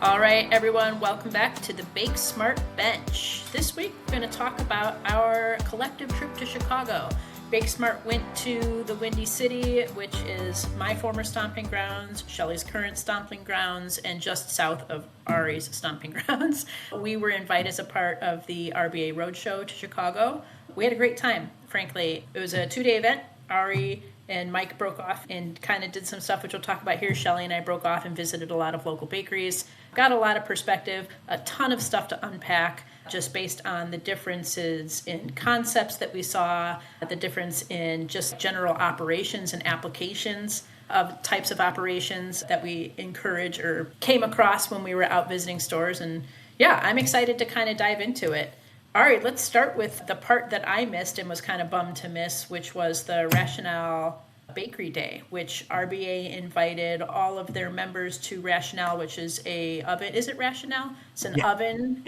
All right, everyone, welcome back to the BakeSmart Bench. This week, we're going to talk about our collective trip to Chicago. BakeSmart went to the Windy City, which is my former stomping grounds, Shelly's current stomping grounds, and just south of Ari's stomping grounds. We were invited as a part of the RBA Roadshow to Chicago. We had a great time, frankly. It was a 2-day event. Ari and Mike broke off and kind of did some stuff, which we'll talk about here. Shelly and I broke off and visited a lot of local bakeries. Got a lot of perspective, a ton of stuff to unpack, just based on the differences in concepts that we saw, the difference in just general operations and applications of types of operations that we encourage or came across when we were out visiting stores. And yeah, I'm excited to kind of dive into it. All right, let's start with the part that I missed and was kind of bummed to miss, which was the Rationale Bakery Day, which RBA invited all of their members to Rationale, which is a oven. Is it Rationale? It's an oven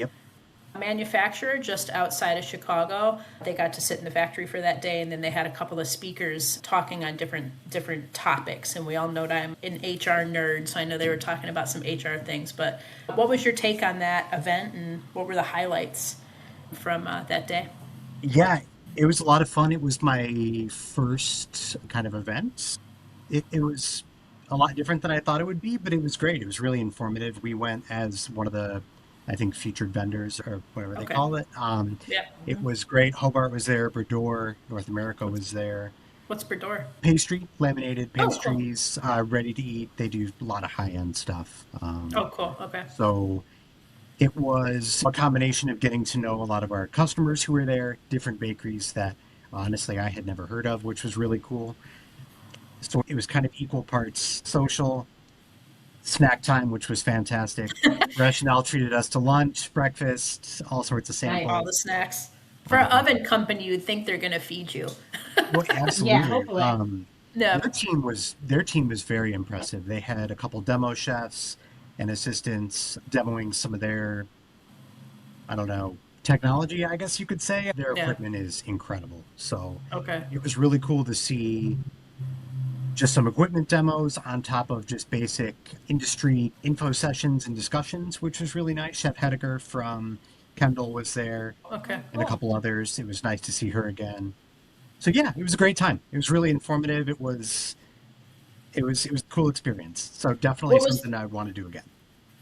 manufacturer just outside of Chicago. They got to sit in the factory for that day, and then they had a couple of speakers talking on different topics. And we all know that I'm an HR nerd, so I know they were talking about some HR things. But what was your take on that event, and what were the highlights from that day? Yeah, it was a lot of fun. It was my first kind of event. It was a lot different than I thought it would be, but it was great. It was really informative. We went as one of the, I think, featured vendors or whatever they Okay. call it. Yeah. It was great. Hobart was there. Berdor, North America was there. What's Berdor? Pastry, laminated Oh, cool. pastries, ready to eat. They do a lot of high-end stuff. Oh, cool. Okay. So it was a combination of getting to know a lot of our customers who were there, different bakeries that honestly I had never heard of, which was really cool. So it was kind of equal parts social, snack time, which was fantastic. Rationale treated us to lunch, breakfast, all sorts of Nice. All the samples. snacks. For an Um, oven company, you'd think they're going to feed you. well, Yeah, absolutely. hopefully. No. Their team was very impressive. They had a couple demo chefs and assistants demoing some of their, I don't know, technology, I guess you could say. Their Yeah. equipment is incredible. So Okay. it was really cool to see just some equipment demos on top of just basic industry info sessions and discussions, which was really nice. Chef Hedeker from Kendall was there Okay. and a Cool. couple others. It was nice to see her again. So yeah, it was a great time. It was really informative. It was a cool experience. So definitely What was something I would want to do again.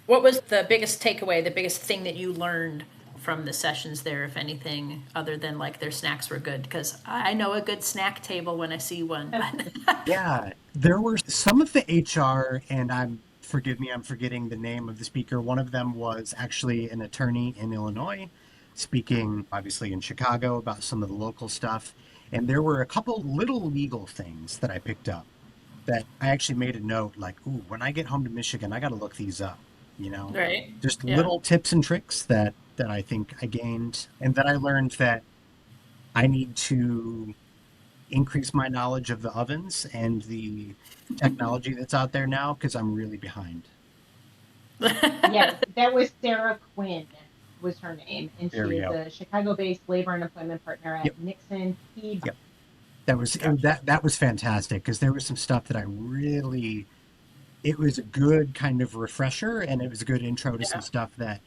what was the biggest takeaway, the biggest thing that you learned from the sessions there, if anything, other than like their snacks were good? Because I know a good snack table when I see one. Yeah, there were some of the HR, and forgive me, I'm forgetting the name of the speaker. One of them was actually an attorney in Illinois, speaking obviously in Chicago about some of the local stuff. And there were a couple little legal things that I picked up that I actually made a note like, ooh, when I get home to Michigan, I got to look these up, you know? Right? Just Yeah. little tips and tricks that I think I gained, and that I learned that I need to increase my knowledge of the ovens and the technology that's out there now because I'm really behind. Yes, that was Sarah Quinn was her name, and There she we is go. a Chicago-based labor and employment partner Yep, at Nixon P. yep. That was fantastic because there was some stuff that I really, it was a good kind of refresher, and it was a good intro to some Yeah. stuff that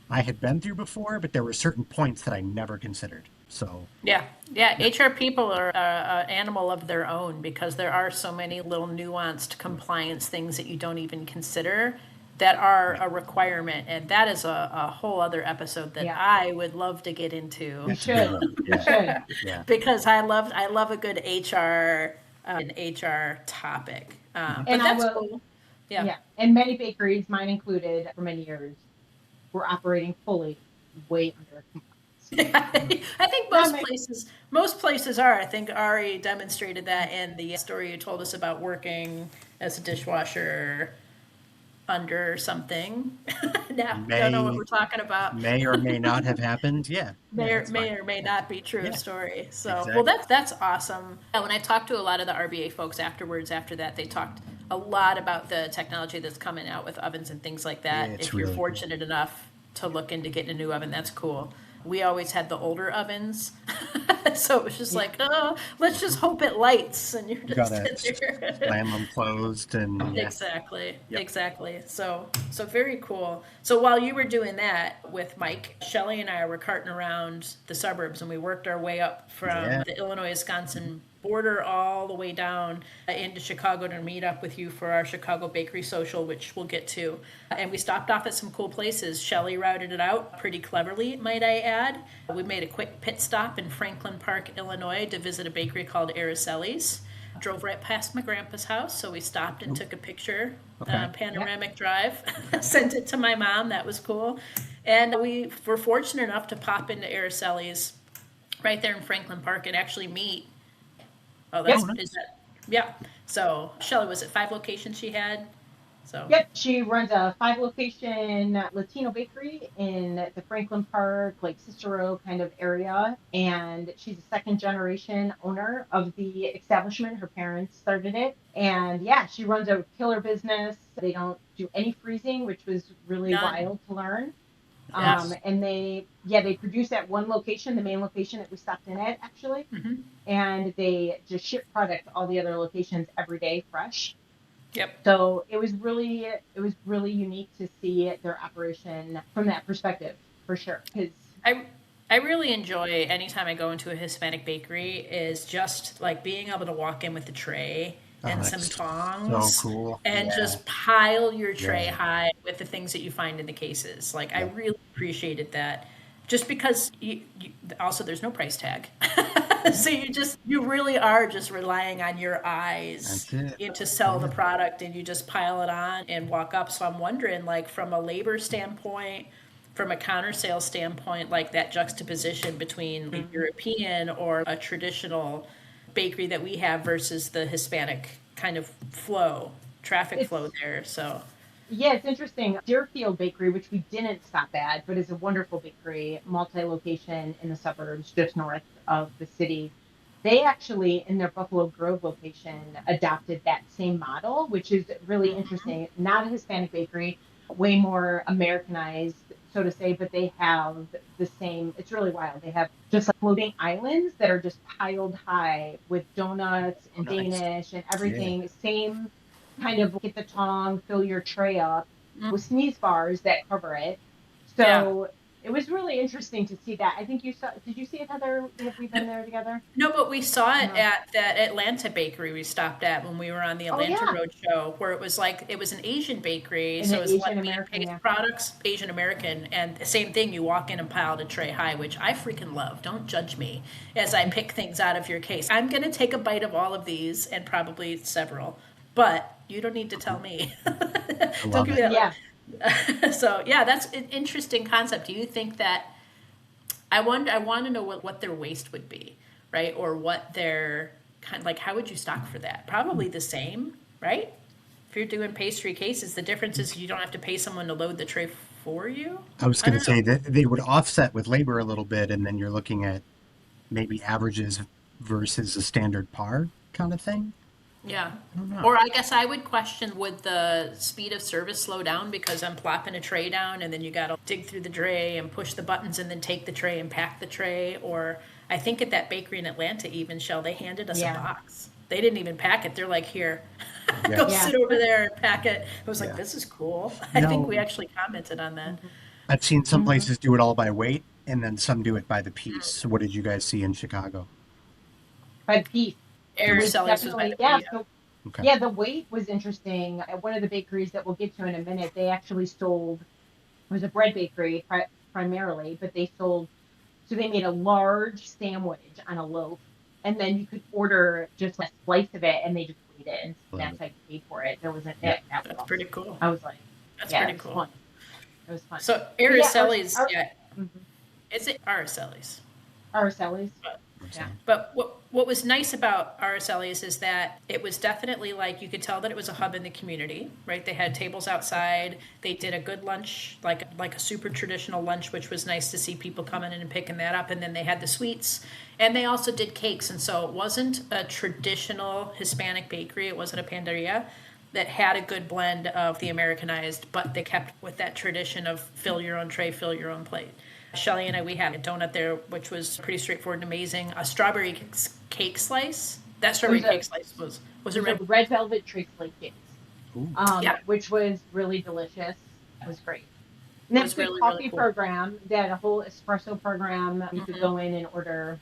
I had been through before, but there were certain points that I never considered. So Yeah, yeah. yeah, HR people are an animal of their own because there are so many little nuanced compliance things that you don't even consider that are right. a requirement, and that is a whole other episode that Yeah, I would love to get into we That's a good should. one. We Yeah, should. yeah. because I love a good HR an HR topic. Mhm. But And I that's will, cool. Yeah. yeah. And many bakeries, mine included, for many years, were operating fully way under compliance. I think Not many. most places are. I think Ari demonstrated that in the story you told us about working as a dishwasher under something. Now, don't know what May we're talking about. may or may not have happened. Yeah, yeah, May or, that's fine. may or may not be true Yeah, story. So, well, exactly. that's awesome. Yeah, when I talked to a lot of the RBA folks afterwards, after that, they talked a lot about the technology that's coming out with ovens and things like that. It's If you're really cool. fortunate enough to look into getting a new oven, that's cool. We always had the older ovens. So it was just like, oh, let's just hope it lights. And you're You just gotta in there. slam them closed and yeah. Exactly. Yep. Exactly. So very cool. So while you were doing that with Mike, Shelley and I were carting around the suburbs, and we worked our way up from Yeah. the Illinois-Wisconsin border all the way down into Chicago to meet up with you for our Chicago Bakery Social, which we'll get to. And we stopped off at some cool places. Shelley routed it out pretty cleverly, might I add. We made a quick pit stop in Franklin Park, Illinois to visit a bakery called Araceli's. Drove right past my grandpa's house, so we stopped and took a picture, Okay. panoramic drive, sent it to my mom. That was cool. And we were fortunate enough to pop into Araceli's right there in Franklin Park and actually meet. Oh, that's, Yep. is that, yeah. So Shelley, was it 5 locations she had? So Yep, she runs a 5-location Latino bakery in the Franklin Park, like Cicero kind of area. And she's a second generation owner of the establishment. Her parents started it. And yeah, she runs a killer business. They don't do any freezing, which was really none. wild to learn. Yes. And they produce at one location, the main location that we stopped in at actually. Mhm. And they just ship product to all the other locations every day fresh. Yep. So it was really unique to see their operation from that perspective, for sure. Because I really enjoy anytime I go into a Hispanic bakery is just like being able to walk in with a tray and some That's tongs so cool. and Yeah. just pile your tray Yeah. high with the things that you find in the cases. Like I Yeah. really appreciated that. Just because also there's no price tag. So you really are just relying on your eyes That's it. to sell the product, and you just pile it on and walk up. So I'm wondering, like from a labor standpoint, from a counter sales standpoint, like that juxtaposition between the European or a traditional bakery that we have versus the Hispanic kind of traffic it's flow there. So yeah, it's interesting. Deerfield Bakery, which we didn't stop at, but is a wonderful bakery, multi-location in the suburbs just north of the city. They actually, in their Buffalo Grove location, adopted that same model, which is really interesting. Not a Hispanic bakery, way more Americanized, so to say, but they have the same, it's really wild. They have just like floating islands that are just piled high with donuts and Nice. Danish and Yeah. everything. Same kind of get the tong, fill your tray up with sneeze bars that cover it. yeah. So it was really interesting to see that. I think you saw, did you see it, Heather? Have we been there together? No, but we saw it No. at that Atlanta bakery we stopped at when we were on the Oh, Atlanta yeah. Roadshow, where it was like it was an Asian bakery, And so the it was Asian like American, plant-based yeah. products, Asian American, and the same thing. You walk in and piled a tray high, which I freaking love. Don't judge me as I pick things out of your case. I'm gonna take a bite of all of these and probably several, but you don't need to tell me. Don't love give me it. that. Yeah. So yeah, that's an interesting concept. Do you think that? I want to know what their waste would be, right? Or what their kind like how would you stock for that? Probably the same, right? If you're doing pastry cases, the difference is you don't have to pay someone to load the tray for you. I was I going to don't say know. that they would offset with labor a little bit, and then you're looking at maybe averages versus a standard par kind of thing. Yeah. I don't know. Or I guess I would question, would the speed of service slow down because I'm plopping a tray down and then you got to dig through the tray and push the buttons and then take the tray and pack the tray? Or I think at that bakery in Atlanta, even, Shell, they handed us a Yeah. box. They didn't even pack it. They're like, here, Yeah. go Yeah. sit over there and pack it. I was like, Yeah. this is cool. I think Now, we actually commented on that. I've seen some Mhm. places do it all by weight, and then some do it by the piece. What did you guys see in Chicago? By the piece. It was Araceli's was by definitely, the yeah. piece. So Okay. yeah, the weight was interesting. At one of the bakeries that we'll get to in a minute, they actually sold, it was a bread bakery primarily, but they sold, so they made a large sandwich on a loaf, and then you could order just a slice of it, and they just weighed it, and Love that's it. how you paid for it. There wasn't Yeah. it. That was That's awesome. pretty cool. I was like, That's yeah, pretty it was cool. fun. It was fun. So But yeah, Araceli's, yeah, mhm. is it Araceli's? Araceli's. Yeah, but what was nice about Araceli's is that it was definitely like you could tell that it was a hub in the community, right? They had tables outside. They did a good lunch, like a super traditional lunch, which was nice to see people coming in and picking that up. And then they had the sweets, and they also did cakes. And so it wasn't a traditional Hispanic bakery. It wasn't a panderia that had a good blend of the Americanized, but they kept with that tradition of fill your own tray, fill your own plate. Shelly and I, we had a donut there, which was pretty straightforward and amazing. A strawberry cake slice. That strawberry cake slice was a a red. red velvet tree flake cakes, Yeah, which was really delicious. It was great. And it that's was a good really, really coffee cool. program. They had a whole espresso program. You could go in and order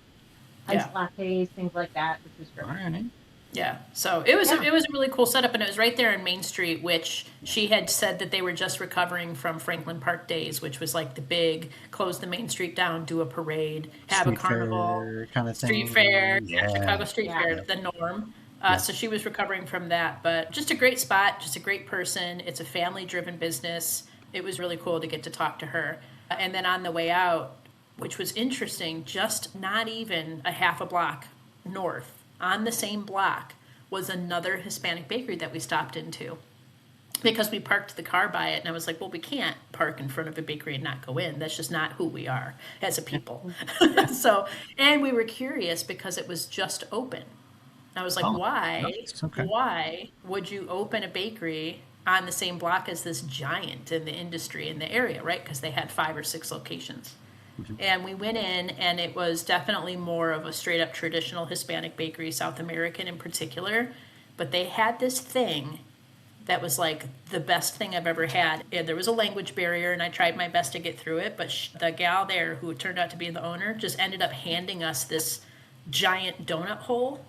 iced Yeah. lattes, things like that, which was great. All right. Yeah, so it was a really cool setup, and it was right there in Main Street, which she had said that they were just recovering from Franklin Park days, which was like the big close the Main Street down, do a parade, have Street a carnival, fair kind of thing. street fair, Yeah. Chicago Street Yeah. Fair, the norm. So she was recovering from that, but just a great spot, just a great person. It's a family-driven business. It was really cool to get to talk to her, and then on the way out, which was interesting, just not even a half a block north. On the same block was another Hispanic bakery that we stopped into because we parked the car by it. And I was like, well, we can't park in front of a bakery and not go in. That's just not who we are as a people. So, and we were curious because it was just open. I was like, why? Nice. Okay. Why would you open a bakery on the same block as this giant in the industry in the area, right? Because they had 5 or 6 locations. And we went in, and it was definitely more of a straight up traditional Hispanic bakery, South American in particular. But they had this thing that was like the best thing I've ever had. And there was a language barrier, and I tried my best to get through it. But the gal there, who turned out to be the owner, just ended up handing us this giant donut hole.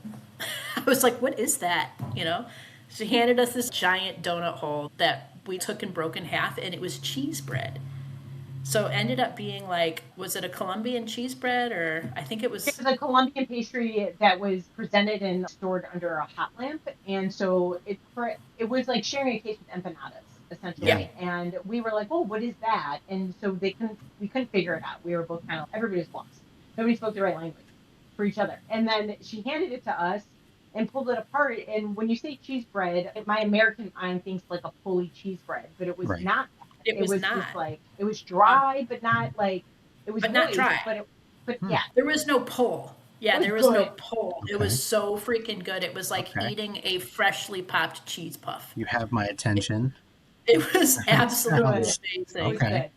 I was like, what is that? You know? She handed us this giant donut hole that we took and broke in half, and it was cheese bread. So it ended up being like, was it a Colombian cheese bread, or I think it was... It was a Colombian pastry that was presented and stored under a hot lamp. And so it was like sharing a case with empanadas, essentially. Yeah. And we were like, oh, what is that? And so we couldn't figure it out. We were both kind of, everybody was lost. Nobody spoke the right language for each other. And then she handed it to us and pulled it apart. And when you say cheese bread, my American mind thinks like a pulley cheese bread, but it was not. It was not. Just like, it was dry, but not like, it was but not moist, dry. But yeah. There was no pull. Yeah, there was good. no pull. Okay. It was so freaking good. It was like eating a freshly popped cheese puff. You have my attention. It was absolutely amazing. Okay.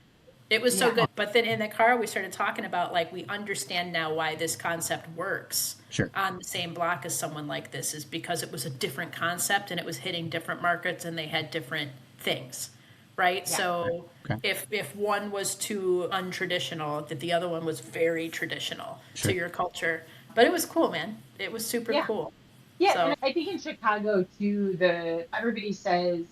It was so good. But then in the car, we started talking about, like, we understand now why this concept works on the same block as someone like this, is because it was a different concept and it was hitting different markets and they had different things. Right? Yeah. So if one was too untraditional, that the other one was very traditional to your culture. But it was cool, man. It was super cool. Yeah, so. And I think in Chicago too, everybody says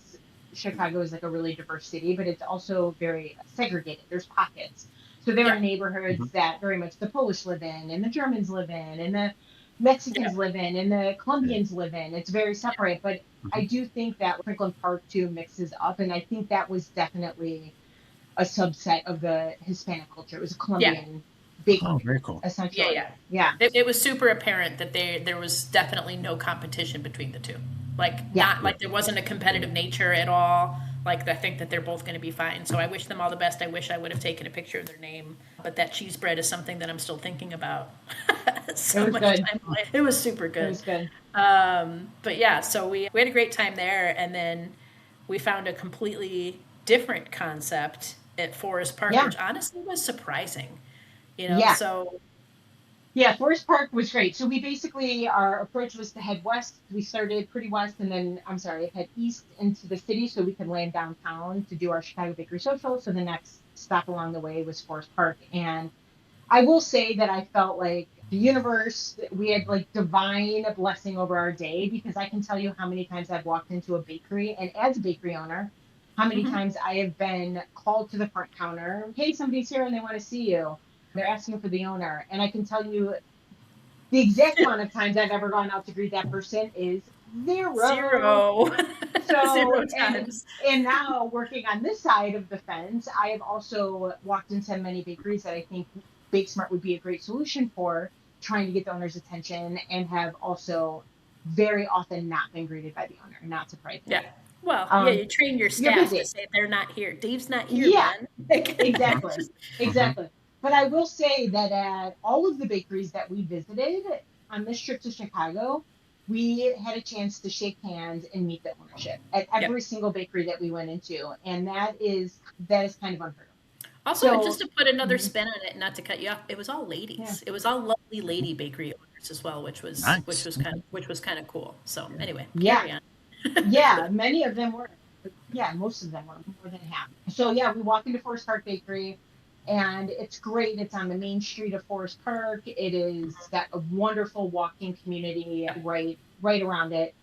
Chicago is like a really diverse city, but it's also very segregated. There's pockets. So there are neighborhoods that very much the Polish live in, and the Germans live in, and the Mexicans live in, and the Colombians live in. It's very separate, but I do think that Franklin Park too mixes up, and I think that was definitely a subset of the Hispanic culture. It was a Colombian bakery. Oh, very cool. Essentially. Yeah. It was super apparent that there was definitely no competition between the two. Not like there wasn't a competitive nature at all. Like, I think that they're both going to be fine. So I wish them all the best. I wish I would have taken a picture of their name. But that cheese bread is something that I'm still thinking about. It was good. It was super good. It was good. But yeah, so we had a great time there. And then we found a completely different concept at Forest Park, which honestly was surprising. You know, so... Yeah, Forest Park was great. So our approach was to head west. We started pretty west and then, head east into the city so we could land downtown to do our Chicago Bakery Social. So the next stop along the way was Forest Park. And I will say that I felt like the universe, we had like divine blessing over our day, because I can tell you how many times I've walked into a bakery, and as a bakery owner, how many times I have been called to the front counter. Hey, somebody's here and they want to see you. They're asking for the owner. And I can tell you the exact amount of times I've ever gone out to greet that person is zero. So, zero times. And now working on this side of the fence, I have also walked into many bakeries that I think BakeSmart would be a great solution for, trying to get the owner's attention, and have also very often not been greeted by the owner. Not surprising. Yeah. Well, you train your staff to say they're not here. Dave's not here, man. Exactly. But I will say that at all of the bakeries that we visited on this trip to Chicago, we had a chance to shake hands and meet the ownership at every single bakery that we went into. And that is kind of unheard of. Also, So, just to put another spin on it, not to cut you off, it was all yeah. ladies. It was all lovely lady bakery owners as well, Nice. which was kind of cool. So anyway, Yeah. carry on. Yeah. Many of them were. Yeah, most of them were, more than half. So yeah, we walk into Forest Park Bakery, and it's great. It's on the main street of Forest Park. It is got a wonderful walking community right around it.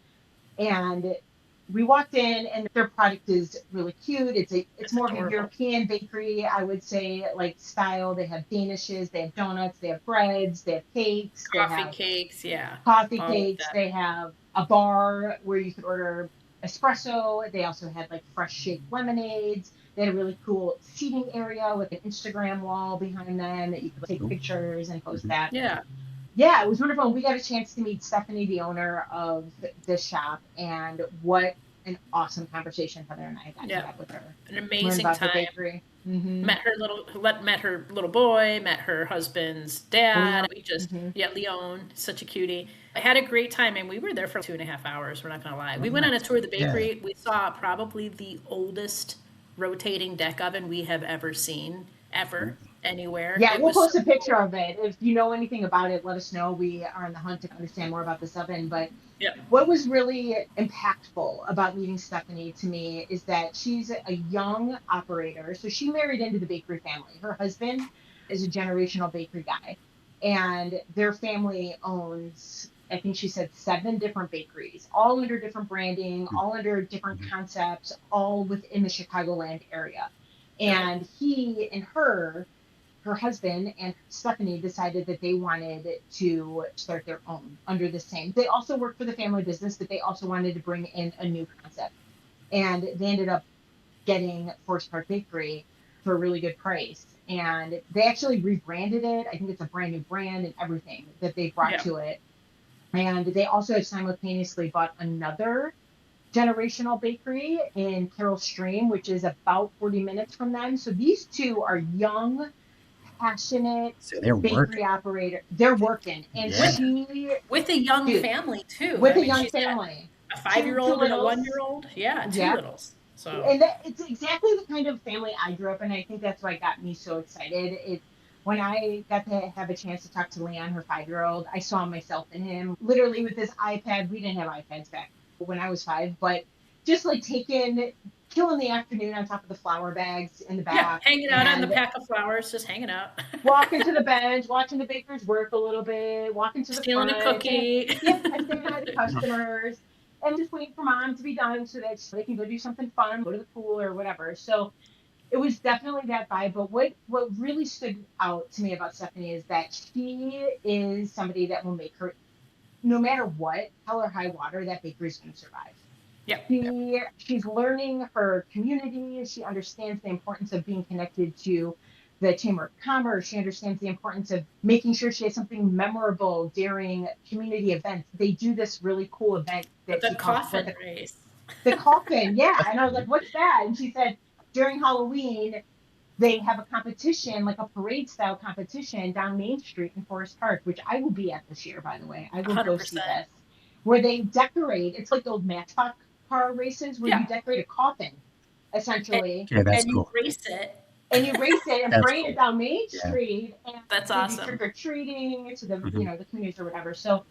And we walked in, and their product is really cute. It's It's more of a adorable. European bakery, I would say, like style. They have danishes, they have donuts, they have breads, they have cakes, they Coffee have cakes, yeah, coffee all of cakes, that. they have a bar where you could order espresso. They also had like fresh shake lemonades. They had a really cool seating area with an Instagram wall behind them that you could take Cool. pictures and post that. Yeah, Yeah, it was wonderful. We got a chance to meet Stephanie, the owner of the shop, and what an awesome conversation Heather and I got to yeah, have with her. an Learn amazing about her time. bakery. Mm-hmm. Met her little boy, met her husband's dad. Leon. We just Mm-hmm. yeah, Leon, such a cutie. I had a great time, and we were there for 2.5 hours. We're not gonna lie. We went on a tour of the Yeah. bakery. We saw probably the oldest rotating deck oven we have ever seen ever anywhere. Yeah, It we'll was so post a picture cool. of it. If you know anything about it, let us know. We are on the hunt to understand more about this oven. But Yeah, what was really impactful about meeting Stephanie to me is that she's a young operator. So she married into the bakery family. Her husband is a generational bakery guy, and their family owns, I think she said, 7 different bakeries, all under different branding, all under different concepts, all within the Chicagoland area. okay. And he and her husband and Stephanie decided that they wanted to start their own under the same. They also worked for the family business, but they also wanted to bring in a new concept. And they ended up getting Forest Park Bakery for a really good price. And they actually rebranded it. I think it's a brand new brand and everything that they brought Yeah, to it. And they also simultaneously bought another generational bakery in Carroll Stream, which is about 40 minutes from them. So these two are young, passionate So they're bakery working. operator. They're working. And Yeah. with she, with a young dude, family too. with I a mean, young she's got family, a two five-year-old and a littles. one-year-old. Yeah, two Yep. littles. So And it's exactly the kind of family I grew up in. I think that's why it got me so excited. When I got to have a chance to talk to Leon, her 5-year-old, I saw myself in him literally with this iPad. We didn't have iPads back when I was 5, but just like killing the afternoon on top of the flour bags in the yeah, back hanging out on the and pack of flowers, just hanging out, walking to the bench, watching the bakers work a little bit, walking to the stealing a front, cookie. I say hi to customers, and just waiting for mom to be done so that they can go do something fun, go to the pool or whatever. So it was definitely that vibe. But what really stood out to me about Stephanie is that she is somebody that will make her, no matter what, hell or high water, that bakery's going to survive. Yeah, She's learning her community. She understands the importance of being connected to the Chamber of Commerce. She understands the importance of making sure she has something memorable during community events. They do this really cool event that the she calls coffin race. the coffin. Yeah. And I was like, what's that? And she said, during Halloween, they have a competition, like a parade style competition down Main Street in Forest Park, which I will be at this year, by the way. I will go see 100%. this, where they decorate. It's like the old Matchbox car races where you Yeah, decorate a coffin, and, essentially, Yeah, that's and you cool. race it. and you race it and That's parade it cool. down Main Yeah. Street, and That's they do awesome. trick or treating to the Hmm. the communities or whatever. So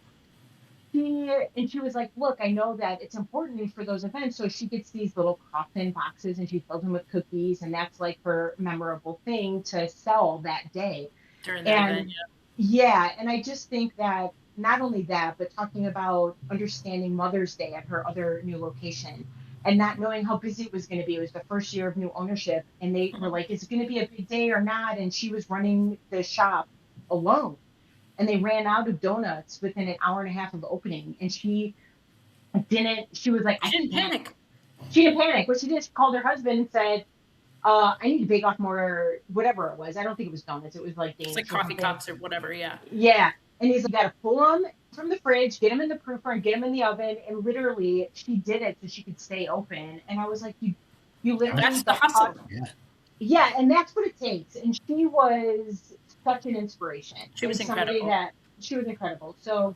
she was like, look, I know that it's important for those events. So she gets these little coffin boxes and she fills them with cookies, and that's like her memorable thing to sell that day. During that event. And yeah, and I just think that not only that, but talking about understanding Mother's Day at her other new location and not knowing how busy it was going to be. It was the first year of new ownership, and they Yeah. were Mhm. like, is it going to be a big day or not? And she was running the shop alone, and they ran out of donuts within an hour and a half of opening. And she was like, I She didn't can't. panic. She didn't panic. What she did, she called her husband and said, I need to bake off more, whatever it was. I don't think it was donuts. It was like It's like Danish or coffee something. cups or whatever. Yeah. Yeah. And he's like, you got to pull them from the fridge, get them in the proofer, and get them in the oven. And literally, she did it so she could stay open. And I was like, you literally That's the got hustle. caught. Yeah. Yeah. And that's what it takes. And she was such an inspiration She was and somebody incredible. that she was incredible. So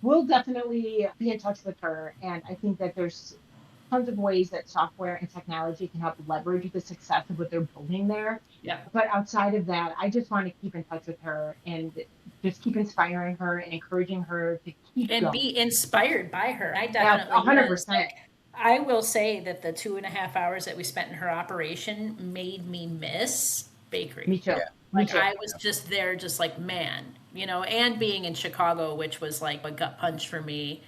we'll definitely be in touch with her. And I think that there's tons of ways that software and technology can help leverage the success of what they're building there. Yeah. But outside of that, I just want to keep in touch with her and just keep inspiring her and encouraging her to keep And going. be inspired by her. I Yeah, definitely was. 100%. I will say that the 2.5 hours that we spent in her operation made me miss bakery. Me too. Yeah. Me Like too. I was just there, just like, man, and being in Chicago, which was like a gut punch for me,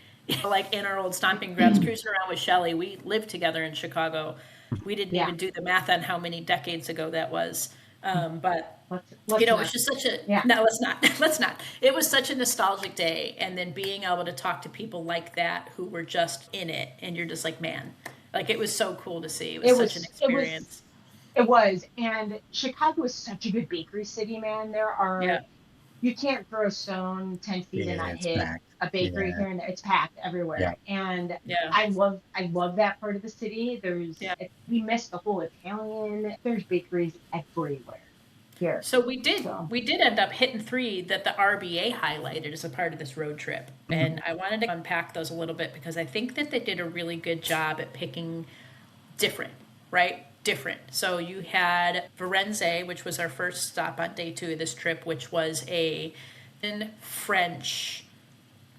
like in our old stomping grounds, cruising around with Shelly. We lived together in Chicago. We didn't Yeah. even do the math on how many decades ago that was. But Let's it not. was just such a, Yeah. no, let's not, let's not. It was such a nostalgic day. And then being able to talk to people like that who were just in it, and you're just like, man, like it was so cool to see. It was such an experience. It was. And Chicago is such a good bakery city, man. Yeah. You can't throw a stone 10 feet and Yeah, not it's hit packed. a bakery Yeah. here and there. It's packed everywhere. Yeah. And Yeah. I love that part of the city. Yeah. We miss the whole Italian. There's bakeries everywhere here. So we did end up hitting 3 that the RBA highlighted as a part of this road trip. And I wanted to unpack those a little bit because I think that they did a really good job at picking different, right? Different. So you had Verzenay, which was our first stop on day 2 of this trip, which was a French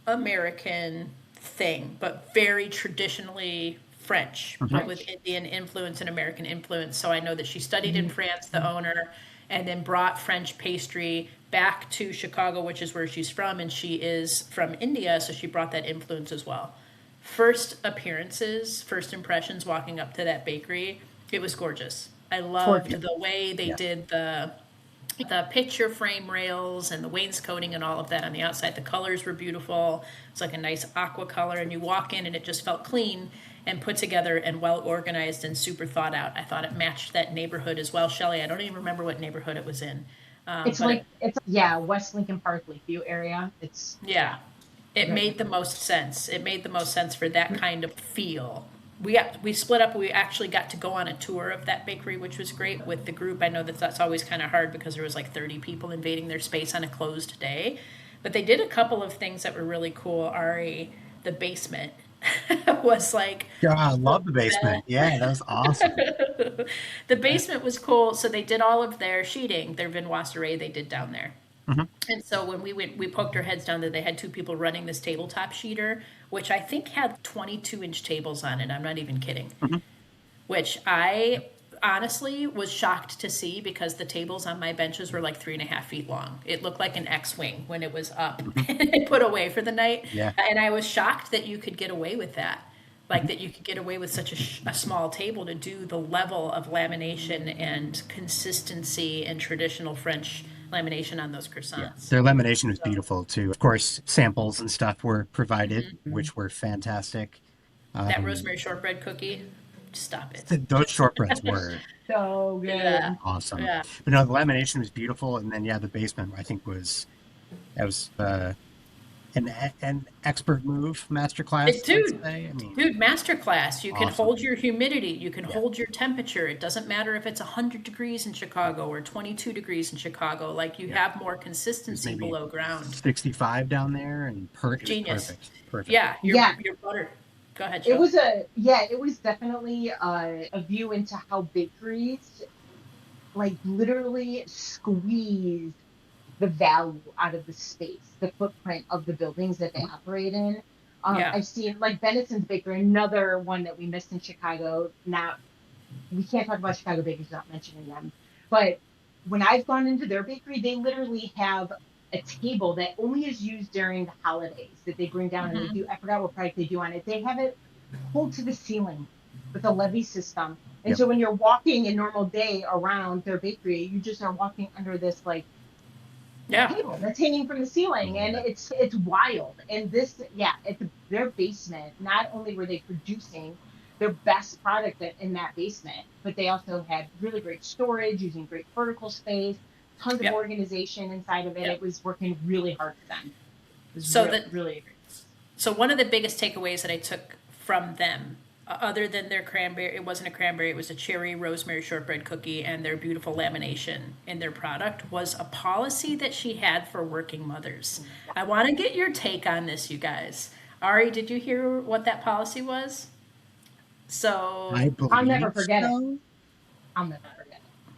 American thing, but very traditionally French, but with Indian influence and American influence. So I know that she studied in France, the owner, and then brought French pastry back to Chicago, which is where she's from, and she is from India, so she brought that influence as well. First appearances, first impressions walking up to that bakery, it was gorgeous. I loved the way they did the picture frame rails and the wainscoting and all of that on the outside. The colors were beautiful. It's like a nice aqua color, and you walk in and it just felt clean and put together and well organized and super thought out. I thought it matched that neighborhood as well. Shelley, I don't even remember what neighborhood it was in. It's West Lincoln Park, Lakeview area. It made the most sense. It made the most sense for that kind of feel. We split up. We actually got to go on a tour of that bakery, which was great with the group. I know that's always kind of hard because there was like 30 people invading their space on a closed day. But they did a couple of things that were really cool. Ari, the basement was like... Yeah, I love the basement. Yeah, that was awesome. The basement was cool. So they did all of their sheeting, their vinoiserie they did down there. And so when we went, we poked our heads down there. They had 2 people running this tabletop sheeter, which I think had 22-inch tables on it. I'm not even kidding. Which I honestly was shocked to see because the tables on my benches were like 3.5 feet long. It looked like an X-wing when it was up and put away for the night. Yeah. And I was shocked that you could get away with that. Like that you could get away with such a small table to do the level of lamination and consistency and traditional French lamination on those croissants. Yeah. Their lamination was beautiful too. Of course, samples and stuff were provided, which were fantastic. That rosemary shortbread cookie, stop it. Those shortbreads were So good. Yeah. awesome. Yeah. But no, the lamination was beautiful, and then the basement I think was an expert move masterclass. Dude, masterclass. You can Awesome. hold your humidity. You can hold your temperature. It doesn't matter if it's 100 degrees in Chicago or 22 degrees in Chicago. Like you have more consistency maybe below ground. 65 down there, and Genius. perfect. Yeah, your butter. Go ahead, Joe. It was definitely a view into how bakeries like literally squeeze the value out of the space, the footprint of the buildings that they operate in. I've seen like Bennison's Bakery, another one that we missed in Chicago. Now, we can't talk about Chicago bakeries without mentioning them. But when I've gone into their bakery, they literally have a table that only is used during the holidays that they bring down and they do. I forgot what product they do on it. They have it pulled to the ceiling with a levee system. And so when you're walking a normal day around their bakery, you just are walking under this like table that's hanging from the ceiling, and it's wild. And it's their basement. Not only were they producing their best product in that basement, but they also had really great storage using great vertical space, tons of organization inside of it. It was working really hard for them. It was really great. So one of the biggest takeaways that I took from them, other than their cranberry, it wasn't a cranberry, it was a cherry rosemary shortbread cookie, and their beautiful lamination in their product, was a policy that she had for working mothers. I want to get your take on this, you guys. Ari, did you hear what that policy was? So, I I'll never believe forget it. so. I'll never forget it.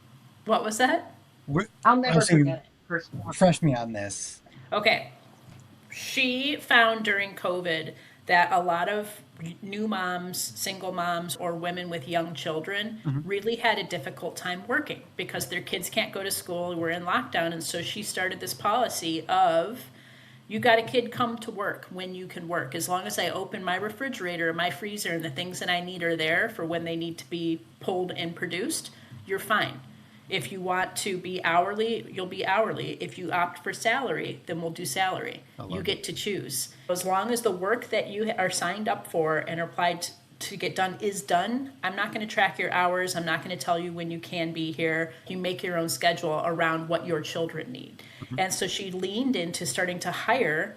what was that? I'll I never was saying, forget it, first of all. refresh me on this. Okay. She found during COVID that a lot of new moms, single moms, or women with young children Hmm. really had a difficult time working because their kids can't go to school. We're in lockdown. And so she started this policy of you got a kid, come to work when you can work. As long as I open my refrigerator, my freezer, and the things that I need are there for when they need to be pulled and produced, you're fine. If you want to be hourly, you'll be hourly. If you opt for salary, then we'll do salary. You love get to choose. As long as the work that you are signed up for and applied to get done is done, I'm not going to track your hours. I'm not going to tell you when you can be here. You make your own schedule around what your children need. Mhm. And so she leaned into starting to hire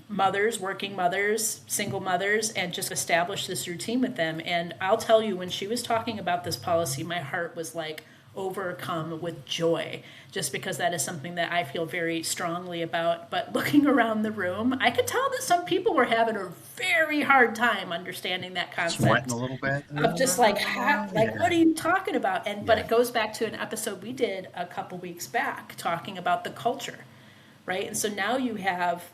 mothers, working mothers, single mothers, and just establish this routine with them. And I'll tell you, when she was talking about this policy, my heart was like overcome with joy, just because that is something that I feel very strongly about. But looking around the room, I could tell that some people were having a very hard time understanding that Sweating concept a little bit. of just like, how, like, Yeah. what are you talking about? And but Yeah. it goes back to an episode we did a couple weeks back talking about the culture, right? And so now you have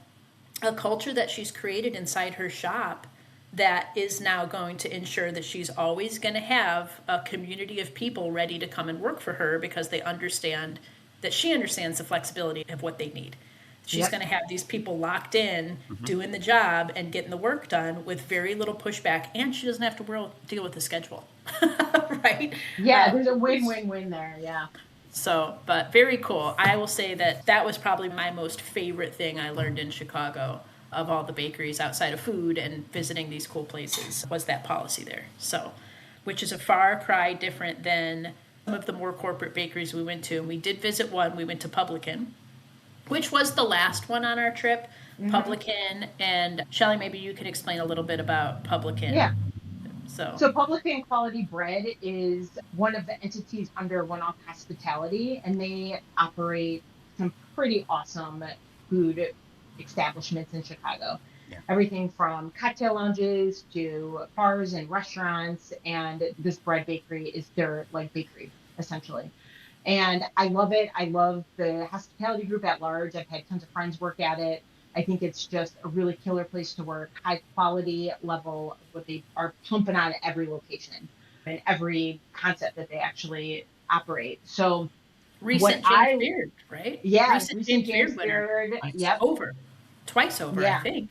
a culture that she's created inside her shop that is now going to ensure that she's always going to have a community of people ready to come and work for her because they understand that she understands the flexibility of what they need. She's Yep. going to have these people locked in, Mhm. doing the job and getting the work done with very little pushback, and she doesn't have to deal with the schedule, right? Yeah, there's a win-win-win there. Yeah. So, but very cool. I will say that that was probably my most favorite thing I learned in Chicago of all the bakeries outside of food and visiting these cool places was that policy there. So, which is a far cry different than some of the more corporate bakeries we went to. And we did visit one. We went to Publican, which was the last one on our trip. Mhm. Publican, and Shelly, maybe you could explain a little bit about Publican. Yeah. So, So Publican Quality Bread is one of the entities under One Off Hospitality, and they operate some pretty awesome food establishments in Chicago. Yeah. Everything from cocktail lounges to bars and restaurants, and this bread bakery is their like bakery essentially. And I love it. I love the hospitality group at large. I've had tons of friends work at it. I think it's just a really killer place to work, high quality level, what they are pumping out at every location and every concept that they actually operate. So what recent James I, Beard, right? yeah, Recent recent James James Beard winner. Beard, Nice. yep, Over. Twice over, I yeah, think.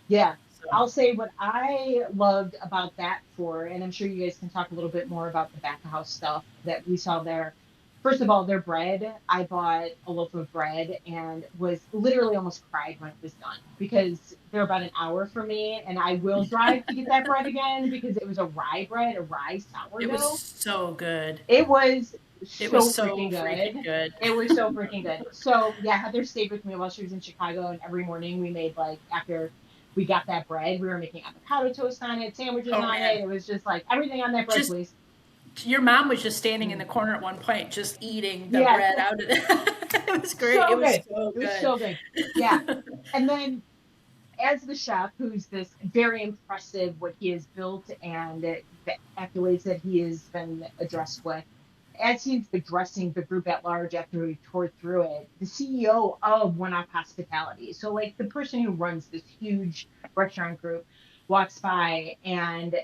yeah. So, I'll say what I loved about that for, and I'm sure you guys can talk a little bit more about the back of house stuff that we saw there. First of all, their bread, I bought a loaf of bread and was literally almost cried when it was done because they're about an hour for me, and I will drive to get that bread again because it was a rye bread, a rye it was sourdough. so good. It was It was so so freaking freaking good. good. It was so freaking good. So yeah, Heather stayed with me while she was in Chicago, and every morning we made like after we got that bread, we were making avocado toast on it, sandwiches Oh on it. man. It was just like everything on that bread, Just please. your mom was just standing in the Mm. corner at one point, just eating the Yeah, bread out of it. It was great. It so was good. so It was good. so good. Yeah. And then as the chef, who's this very impressive what he has built and the accolades that he has been addressed with, as he's addressing the group at large after we tore through it, the CEO of One Off Hospitality, so like the person who runs this huge restaurant group, walks by and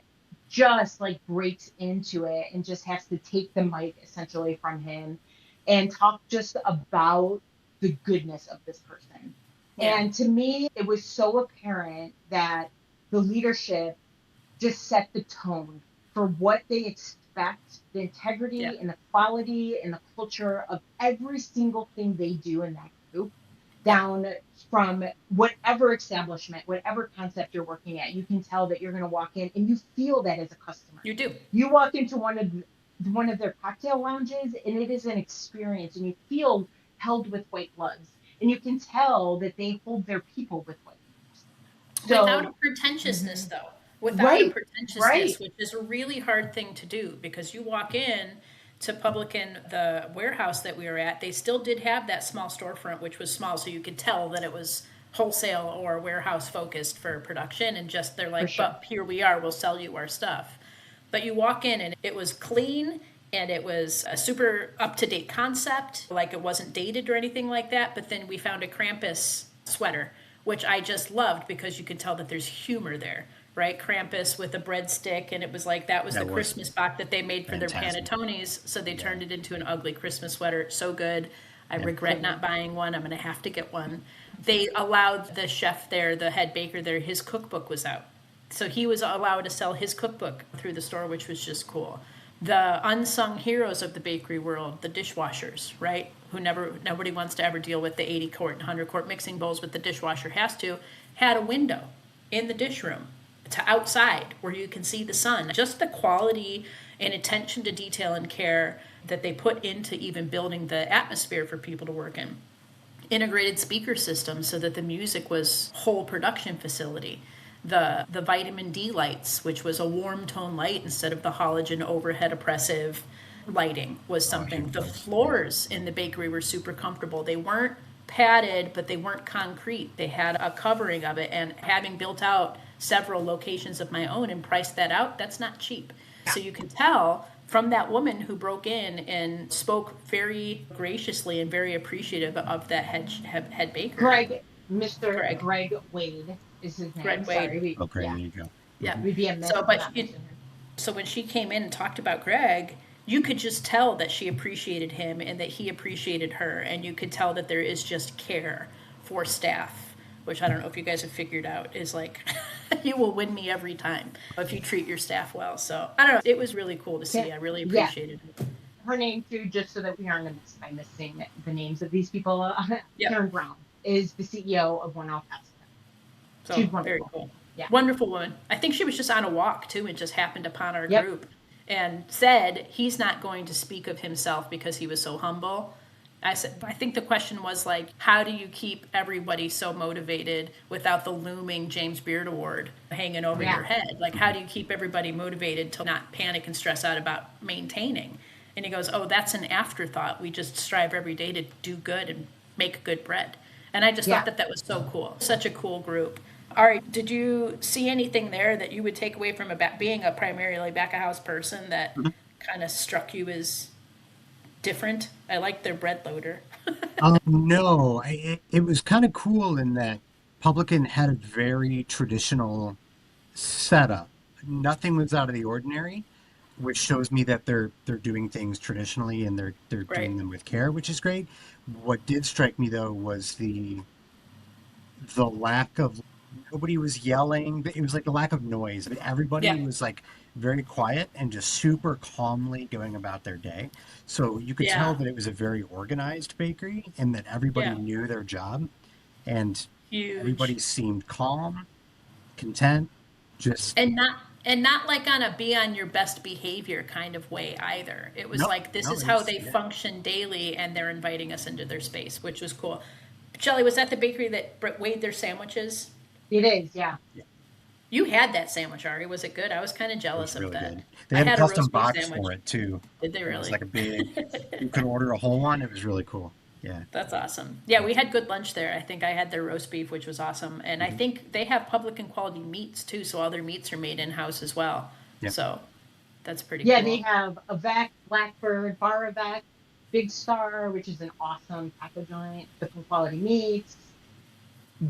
just like breaks into it and just has to take the mic essentially from him and talk just about the goodness of this person. Yeah. And to me, it was so apparent that the leadership just set the tone for what they expect, the Yeah. integrity and the quality and the culture of every single thing they do in that group, Yeah. down from whatever establishment, whatever concept you're working at. You can tell that you're going to walk in and you feel that as a customer. You do. You walk into one of their cocktail lounges and it is an experience and you feel held with white gloves and you can tell that they hold their people with white gloves. Without a So pretentiousness, mhm. though. Without a Right, right. pretentiousness, which is a really hard thing to do because you walk in to Publican, the warehouse that we were at, they still did have that small storefront, which was small, so you could tell that it was wholesale or warehouse focused for production. And just they're For like, sure. but here we are, we'll sell you our stuff. But you walk in and it was clean and it was a super up-to-date concept. Like it wasn't dated or anything like that. But then we found a Krampus sweater, which I just loved because you could tell that there's humor there, right? Krampus with a breadstick, and it was like that was the Christmas box that they made for their Panettones, so they turned it into an ugly Christmas sweater. So good. I regret not buying one. I'm going to have to get one. They allowed the chef there, the head baker there, his cookbook was out. So he was allowed to sell his cookbook through the store, which was just cool. The unsung heroes of the bakery world, the dishwashers, right? Who nobody wants to ever deal with the 80 quart and 100 quart mixing bowls, but the dishwasher has to, had a window in the dish room to outside where you can see the sun. Just the quality and attention to detail and care that they put into even building the atmosphere for people to work in. Integrated speaker systems so that the music was whole production facility. The vitamin D lights, which was a warm tone light instead of the halogen overhead oppressive lighting, was something. The floors in the bakery were super comfortable. They weren't padded, but they weren't concrete. They had a covering of it, and having built out several locations of my own and priced that out, that's not cheap. So you can tell from that woman who broke in and spoke very graciously and very appreciative of that head baker. Mr. Greg Wade is his name. Greg Wade. Sorry. Okay, there you go. Yeah. We'd be a mess. So when she came in and talked about Greg, you could just tell that she appreciated him and that he appreciated her, and you could tell that there is just care for staff, which I don't know if you guys have figured out is like you will win me every time if you treat your staff well. So I don't know. It was really cool to see. I really appreciated it. Her name too, just so that we aren't going to miss by missing the names of these people. Karen Brown is the CEO of One Off Pasta. So She's wonderful. Very cool. Yeah. Wonderful woman. I think she was just on a walk too and just happened upon our group and said he's not going to speak of himself because he was so humble. I think the question was like, how do you keep everybody so motivated without the looming James Beard Award hanging over your head? Like, how do you keep everybody motivated to not panic and stress out about maintaining? And he goes, oh, that's an afterthought. We just strive every day to do good and make good bread. And I just thought that was so cool. Such a cool group. Ari, did you see anything there that you would take away from being a primarily back-of-house person that kind of struck you as different? I liked their bread loader. No, it was kind of cool in that Publican had a very traditional setup. Nothing was out of the ordinary, which shows me that they're doing things traditionally and they're doing them with care, which is great. What did strike me though was the lack of, nobody was yelling. It was like the lack of noise. Everybody was like very quiet and just super calmly going about their day. So you could tell that it was a very organized bakery and that everybody knew their job, and everybody seemed calm, content, just and not like on a be on your best behavior kind of way either. It was like this is how they function daily, and they're inviting us into their space, which was cool. Shelley, was that the bakery that weighed their sandwiches? It is, yeah. You had that sandwich, Ari. Was it good? I was kind of jealous really of that. good. They had a custom box for it too. Did they really? It was like a big, you could order a whole one. It was really cool. Yeah. That's awesome. Yeah, we had good lunch there. I think I had their roast beef, which was awesome. And I think they have Publican Quality meats too, so all their meats are made in-house as well. Yeah. So that's pretty cool. Yeah, they have a Vac, Blackbird, Baravac, Big Star, which is an awesome taco joint, Publican Quality meats,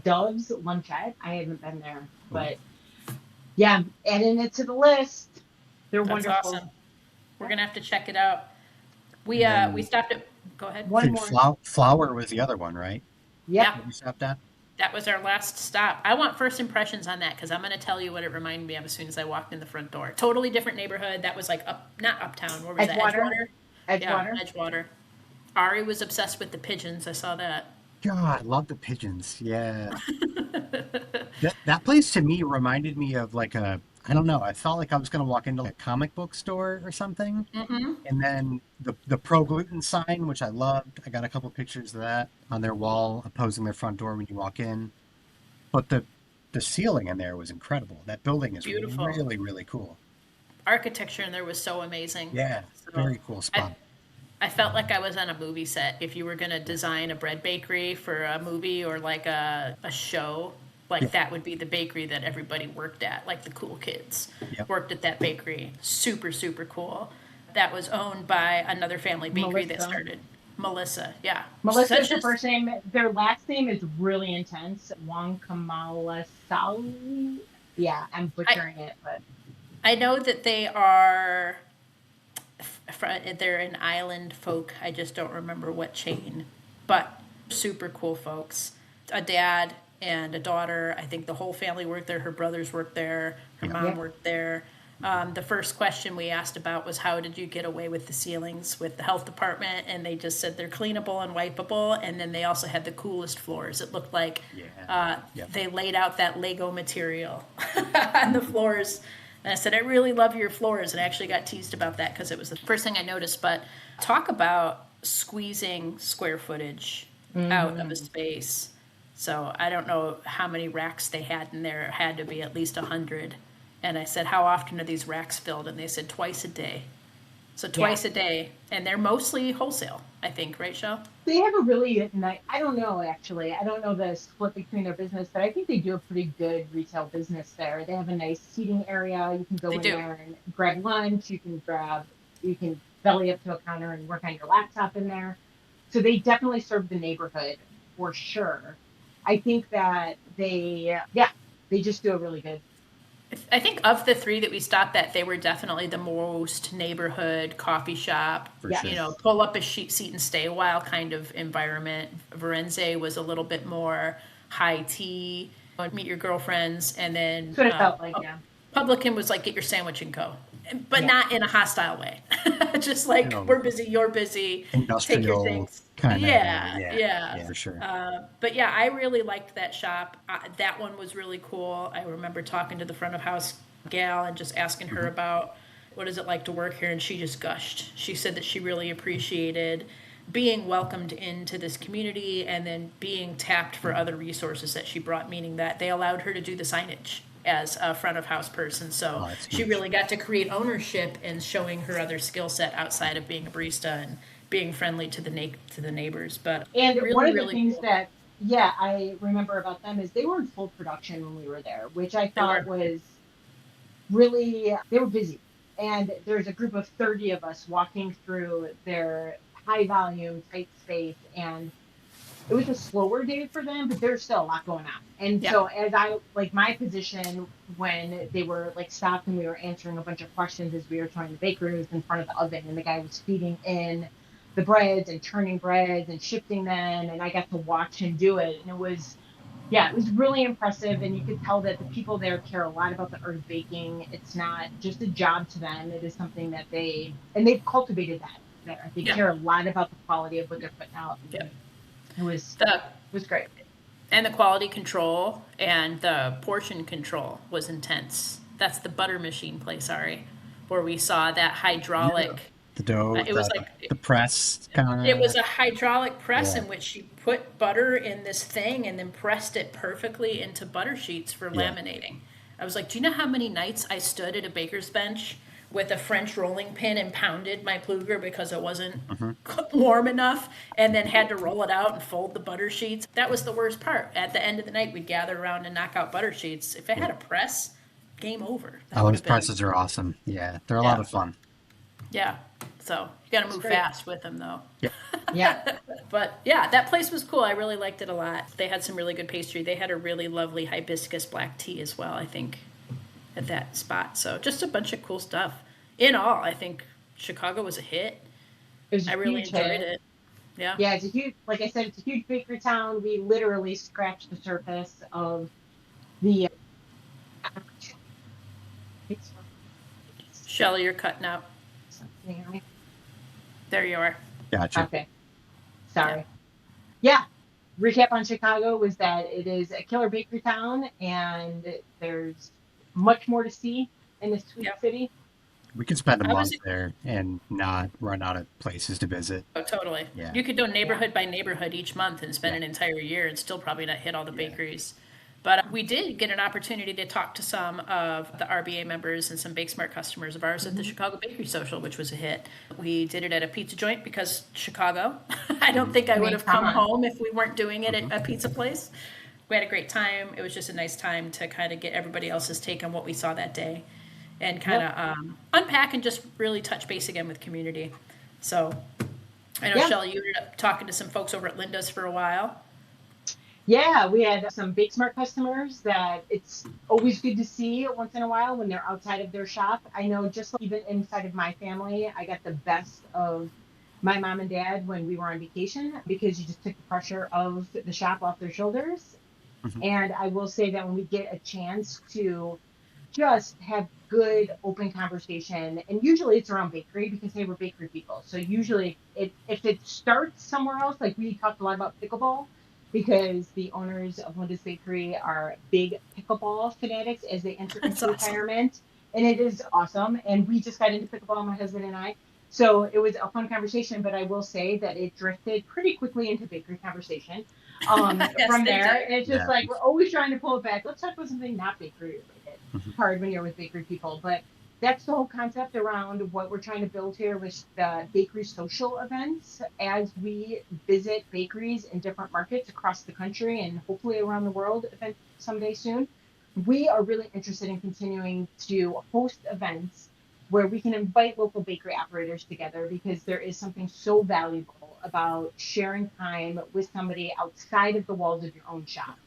Dove's Lunchette. I haven't been there, but yeah, adding it to the list. They're wonderful. Awesome. We're gonna have to check it out. We stopped at. Go ahead. One more. pHlour was the other one, right? Yeah. We stopped at. That was our last stop. I want first impressions on that because I'm going to tell you what it reminded me of as soon as I walked in the front door. Totally different neighborhood. That was like not uptown. Where was Edgewater. that? Edgewater. Edgewater. Ari was obsessed with the pigeons. I saw that. God, I love the pigeons. Yeah. that place to me reminded me of like I don't know. I felt like I was going to walk into like a comic book store or something. Mm-hmm. And then the pro gluten sign, which I loved. I got a couple pictures of that on their wall opposing their front door when you walk in. But the ceiling in there was incredible. That building is beautiful. Really, really cool. Architecture in there was so amazing. Yeah, very cool spot. I felt like I was on a movie set. If you were going to design a bread bakery for a movie or like a show, Like that would be the bakery that everybody worked at, like the cool kids worked at that bakery. Super, super cool. That was owned by another family bakery that started. Melissa, yeah. Melissa is her first name. Their last name is really intense. Wonkamalasauli. Yeah, I'm butchering it, but I know that they are. They're an island folk. I just don't remember what chain, but super cool folks. A dad and a daughter. I think the whole family worked there. Her brothers worked there. Her mom worked there. The first question we asked about was, how did you get away with the ceilings with the health department? And they just said they're cleanable and wipeable. And then they also had the coolest floors. It looked like they laid out that Lego material on the floors. And I said, I really love your floors. And I actually got teased about that because it was the first thing I noticed. But talk about squeezing square footage out of a space. So I don't know how many racks they had in there. It had to be at least 100. And I said, how often are these racks filled? And they said twice a day. So twice a day. And they're mostly wholesale, I think, right, Shel? They have a really nice, I don't know, actually. I don't know the split between their business, but I think they do a pretty good retail business there. They have a nice seating area. You can go in there and grab lunch. You can belly up to a counter and work on your laptop in there. So they definitely serve the neighborhood for sure. I think that they just do a really good. I think of the three that we stopped at, they were definitely the most neighborhood coffee shop, pull up a seat and stay a while kind of environment. Verzenay was a little bit more high tea, meet your girlfriends, and then That's what it felt like, Publican was like, get your sandwich and go, but not in a hostile way. Just like, we're busy, you're busy, industrial take your things. Kind of, yeah, for sure. But yeah, I really liked that shop. That one was really cool. I remember talking to the front of house gal and just asking her about what is it like to work here, and she just gushed. She said that she really appreciated being welcomed into this community and then being tapped for other resources that she brought, meaning that they allowed her to do the signage as a front of house person. So she really got to create ownership and showing her other skill set outside of being a barista and being friendly to the neighbors. But and really, one of the really things cool. that I remember about them is they were in full production when we were there, which I thought was really, they were busy. And there's a group of 30 of us walking through their high volume, tight space, and it was a slower day for them, but there's still a lot going on. And so as my position when they were stopped and we were answering a bunch of questions as we were trying to bake was in front of the oven, and the guy was feeding in the breads and turning breads and shifting them, and I got to watch him do it. And it was really impressive, and you could tell that the people there care a lot about the art of baking. It's not just a job to them. It is something that they've cultivated that there. They care a lot about the quality of what they're putting out. Yeah. It was great. And the quality control and the portion control was intense. That's the butter machine place, Ari, where we saw that hydraulic. The dough, it was the press kind of. It was a hydraulic press in which she put butter in this thing and then pressed it perfectly into butter sheets for laminating. I was like, do you know how many nights I stood at a baker's bench with a French rolling pin and pounded my pHlour because it wasn't warm enough, and then had to roll it out and fold the butter sheets? That was the worst part. At the end of the night, we'd gather around and knock out butter sheets. If it had a press, game over. Those presses are awesome. Yeah, they're a lot of fun. Yeah. So you got to move fast with them, though. Yeah. But yeah, that place was cool. I really liked it a lot. They had some really good pastry. They had a really lovely hibiscus black tea as well, I think, at that spot. So just a bunch of cool stuff. In all, I think Chicago was a hit. I really enjoyed it. Yeah. Yeah, it's a huge, like I said, it's a huge bakery town. We literally scratched the surface of the. Shelley, you're cutting out. There you are. Gotcha. Okay. Sorry. Yeah. Recap on Chicago was that it is a killer bakery town, and there's much more to see in this sweet city. We could spend a month there and not run out of places to visit. Oh, totally. Yeah. You could go neighborhood by neighborhood each month and spend an entire year and still probably not hit all the bakeries. But we did get an opportunity to talk to some of the RBA members and some BakeSmart customers of ours at the Chicago Bakery Social, which was a hit. We did it at a pizza joint because Chicago. I don't think I would have come home if we weren't doing it at a pizza place. we had a great time. It was just a nice time to kind of get everybody else's take on what we saw that day and kind of unpack and just really touch base again with community. So I know, Shelley, you ended up talking to some folks over at Linda's for a while. Yeah, we had some BakeSmart customers that it's always good to see once in a while when they're outside of their shop. I know just like even inside of my family, I got the best of my mom and dad when we were on vacation because you just took the pressure of the shop off their shoulders. Mhm. And I will say that when we get a chance to just have good open conversation, and usually it's around bakery because they were bakery people. So usually if it starts somewhere else, like we talked a lot about pickleball because the owners of Linda's Bakery are big pickleball fanatics as they enter That's into awesome. retirement. And it is awesome. And we just got into pickleball, my husband and I. So it was a fun conversation, but I will say that it drifted pretty quickly into bakery conversation Yes, from they there. did. And it's just Yeah. like we're always trying to pull it back. Let's talk about something not bakery related. Mhm. Hard when you're with bakery people, but that's the whole concept around what we're trying to build here with the bakery social events as we visit bakeries in different markets across the country and hopefully around the world event someday soon. We are really interested in continuing to host events where we can invite local bakery operators together because there is something so valuable about sharing time with somebody outside of the walls of your own shop.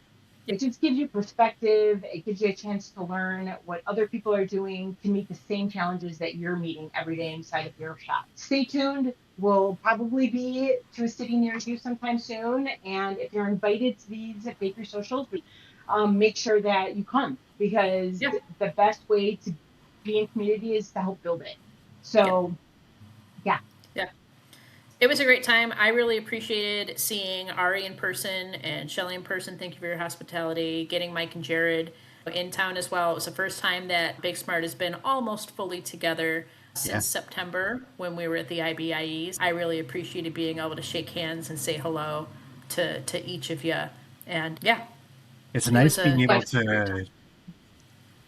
It just gives you perspective. It gives you a chance to learn what other people are doing to meet the same challenges that you're meeting every day inside of your shop. Stay tuned. We'll probably be to a city near you sometime soon. And if you're invited to these bakery socials, make sure that you come because Yeah. the best way to be in community is to help build it. So, yeah. Yeah. It was a great time. I really appreciated seeing Ari in person and Shelly in person. Thank you for your hospitality. Getting Mike and Jared in town as well. It was the first time that BakeSmart has been almost fully together since Yeah. September when we were at the IBIEs. I really appreciated being able to shake hands and say hello to each of you. And yeah, It's it nice was being a able it was a great time. to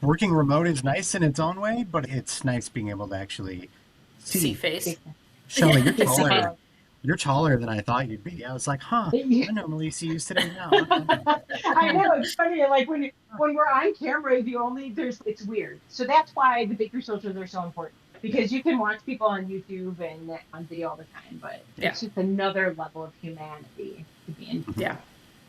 working remote is nice in its own way, but it's nice being able to actually See see. face. Shelley, you're See taller. how. You're taller than I thought you'd be. I was like, huh, I normally see you sitting down. Okay. I know it's funny. Like when we're on camera, the only there's it's weird. So that's why the bakery socials are so important because you can watch people on YouTube and on video all the time, but Yeah. it's just another level of humanity to be in. Yeah.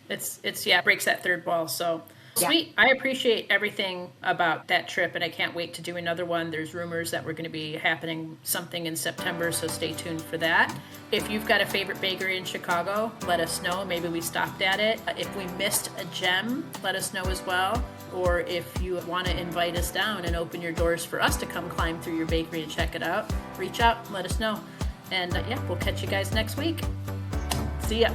It's yeah, breaks that third wall. So Yeah. sweet. I appreciate everything about that trip and I can't wait to do another one. There's rumors that we're going to be happening something in September, so stay tuned for that. If you've got a favorite bakery in Chicago, let us know. Maybe we stopped at it. If we missed a gem, let us know as well. Or if you want to invite us down and open your doors for us to come climb through your bakery and check it out, reach out, let us know. And yeah, we'll catch you guys next week. See ya.